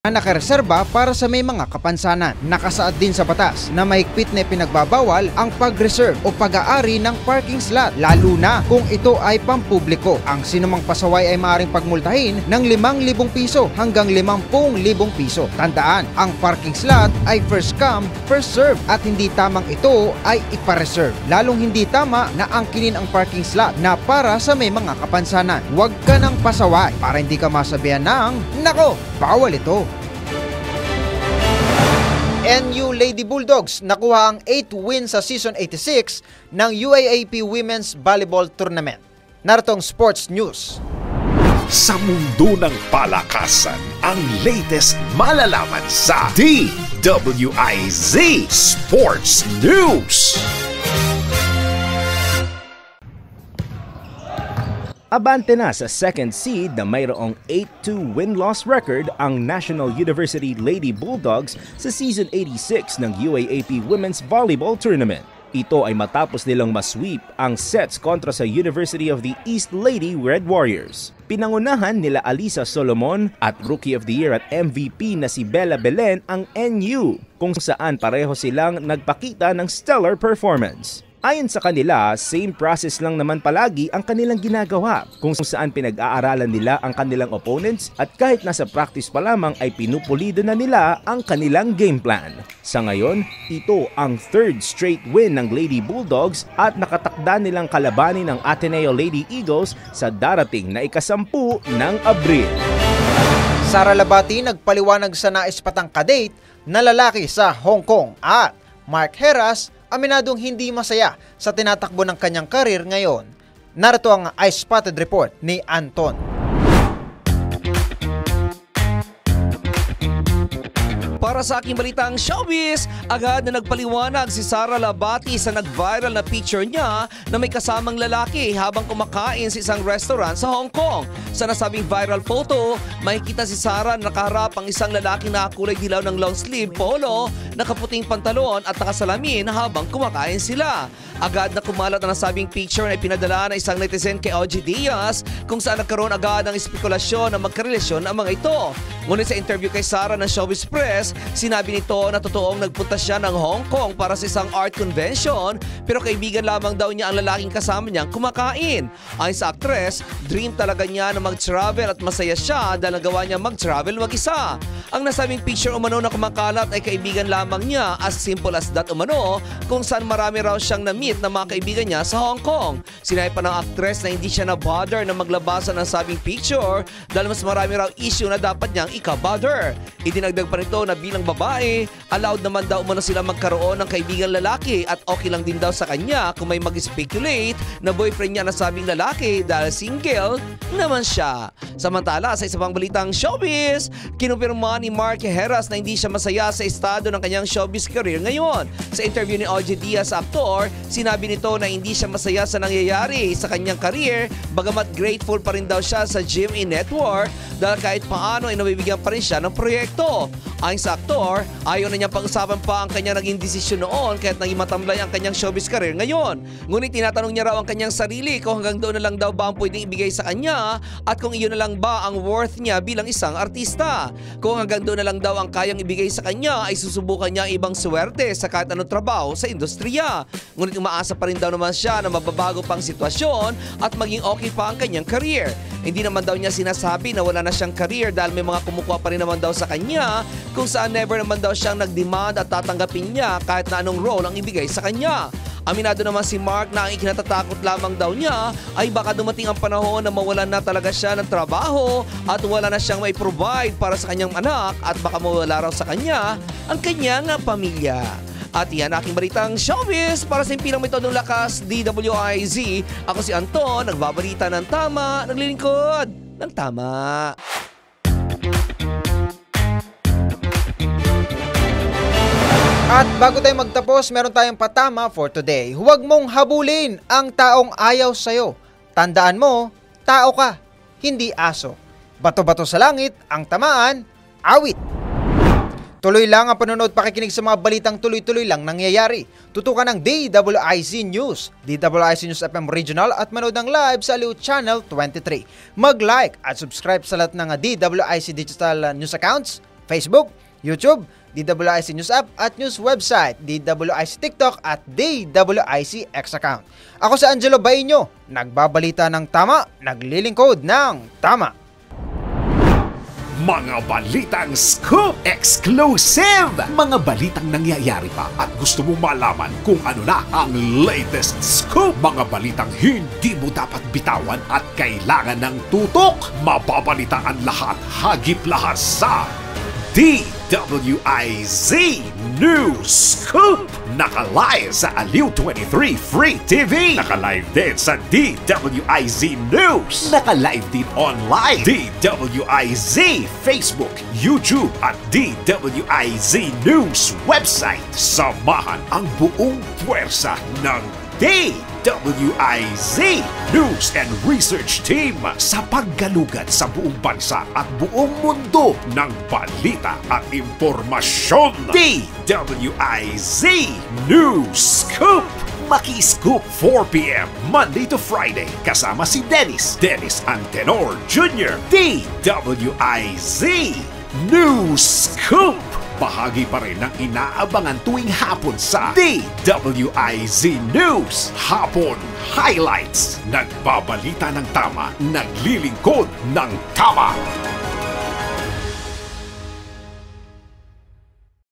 na nakareserba para sa may mga kapansanan. Nakasaad din sa batas na mahigpit na pinagbabawal ang pag-reserve o pag-aari ng parking slot, lalo na kung ito ay pampubliko. Ang sinumang pasaway ay maaaring pagmultahin ng 5,000 piso hanggang 50,000 piso. Tandaan, ang parking slot ay first come, first serve at hindi tamang ito ay ipa-reserve. Lalong hindi tama na angkinin ang parking slot na para sa may mga kapansanan. Huwag ka ng pasaway para hindi ka masabihan ng, nako, bawal ito. NU Lady Bulldogs nakuha ang 8th win sa Season 86 ng UAAP Women's Volleyball Tournament. Narito ang Sports News. Sa mundo ng palakasan, ang latest malalaman sa DWIZ Sports News. Abante na sa second seed na mayroong 8-2 win-loss record ang National University Lady Bulldogs sa Season 86 ng UAAP Women's Volleyball Tournament. Ito ay matapos nilang masweep ang sets kontra sa University of the East Lady Red Warriors. Pinangunahan nila Alisa Solomon at Rookie of the Year at MVP na si Bella Belen ang NU, kung saan pareho silang nagpakita ng stellar performance. Ayon sa kanila, same process lang naman palagi ang kanilang ginagawa, kung saan pinag-aaralan nila ang kanilang opponents at kahit nasa practice pa lamang ay pinupulido na nila ang kanilang game plan. Sa ngayon, ito ang third straight win ng Lady Bulldogs at nakatakda nilang kalabanin ang Ateneo Lady Eagles sa darating na ika-10 ng Abril. Sara Labati nagpaliwanag sa nais patang kadate na lalaki sa Hong Kong at Mark Heras aminadong hindi masaya sa tinatakbo ng kanyang karir ngayon. Narito ang Ice Spotted Report ni Anton. Para sa aking balitang showbiz, agad na nagpaliwanag si Sara Labati sa nag-viral na picture niya na may kasamang lalaki habang kumakain sa isang restaurant sa Hong Kong. Sa nasabing viral photo, makikita si Sara na nakaharap ang isang lalaki na kulay dilaw ng long sleeve polo, nakaputing pantalon at nakasalamin habang kumakain sila. Agad na kumalat ang nasabing picture na ipinadala ng isang netizen kay OG Diaz, kung saan nagkaroon agad ng espekulasyon na magkarelasyon ang mga ito. Ngunit sa interview kay Sara ng Showbiz Press, sinabi nito na totoong nagpunta siya ng Hong Kong para sa isang art convention, pero kaibigan lamang daw niya ang lalaking kasama niyang kumakain. Ayon sa actress, dream talaga niya na mag-travel at masaya siya dahil nagawa niya mag-travel mag-isa. Ang nasabing picture umano na kumakalat ay kaibigan lamang niya, as simple as that umano, kung saan marami raw siyang na-meet na mga kaibigan niya sa Hong Kong. Sinabi pa ng actress na hindi siya na-bother na maglabasan ng sabing picture dahil mas marami raw issue na dapat niyang ika-bother. Idinagdag pa nito na bilang babae, allowed naman daw umano sila magkaroon ng kaibigan lalaki at okay lang din daw sa kanya kung may mag-speculate na boyfriend niya na sabing lalaki dahil single naman siya. Samantala, sa isa pang balitang showbiz, kinumpirma ni Mark Heras na hindi siya masaya sa estado ng kanyang showbiz career ngayon. Sa interview ni OG Diaz sa aktor, sinabi nito na hindi siya masaya sa nangyayari sa kanyang career, bagamat grateful pa rin daw siya sa GMA Network dahil kahit paano ay nabibigyan pa rin siya ng proyekto. Ayon sa aktor, ayaw na niyang pag-usapan pa ang kanyang naging desisyon noon kahit naging matamlay ang kanyang showbiz career ngayon. Ngunit tinatanong niya raw ang kanyang sarili kung hanggang doon na lang daw ba ang pwedeng ibigay sa kanya at kung iyon na lang ba ang worth niya bilang isang artista. Kung hanggang doon na lang daw ang kayang ibigay sa kanya ay susubukan niya ang ibang swerte sa kahit anong trabaho sa industriya. Ngunit umaasa pa rin daw naman siya na mababago pang sitwasyon at maging okay pa ang kanyang career. Hindi naman daw niya sinasabi na wala na siyang career dahil may mga kumukuha pa rin naman daw sa kanya, kung saan never naman daw siyang nag-demand at tatanggapin niya kahit na anong role ang ibigay sa kanya. Aminado naman si Mark na ang ikinatatakot lamang daw niya ay baka dumating ang panahon na mawalan na talaga siya ng trabaho at wala na siyang may provide para sa kanyang anak at baka mawala raw sa kanya ang kanyang pamilya. At yan aking balitang showbiz para sa impilang metodong lakas, DWIZ. Ako si Anton, nagbabalita ng tama, naglilingkod ng tama. At bago tayo magtapos, meron tayong patama for today. Huwag mong habulin ang taong ayaw sa'yo. Tandaan mo, tao ka, hindi aso. Bato-bato sa langit, ang tamaan, awit. Tuloy lang ang panonood, pakikinig sa mga balitang tuloy-tuloy lang nangyayari. Tutukan ng DWIZ News, DWIZ News FM Regional at manood ng live sa Aliw Channel 23. Mag-like at subscribe sa lahat ng DWIZ Digital News accounts, Facebook, YouTube, DWIC News App at news website, DWIC TikTok at DWIC X account. Ako si Angelo Baino, nagbabalita ng tama, naglilingkod ng tama. Mga balitang scoop exclusive! Mga balitang nangyayari pa at gusto mong malaman kung ano na ang latest scoop. Mga balitang hindi mo dapat bitawan at kailangan ng tutok. Mababalitaan lahat, hagip lahat sa DWIZ News Scoop! Naka-live sa Aliw 23 Free TV. Naka-live din sa DWIZ News. Naka-live din online. DWIZ Facebook, YouTube at DWIZ News website. Samahan ang buong puwersa ng DWIZ News and Research Team sa paggalugad sa buong bansa at buong mundo ng balita at impormasyon. DWIZ News Scoop! Maki-scoop 4 p.m. Monday to Friday kasama si Dennis Antenor Jr. DWIZ News Scoop! Bahagi pa rin ng inaabangan tuwing hapon sa DWIZ News Hapon Highlights. Nagbabalita ng tama, naglilingkod ng tama.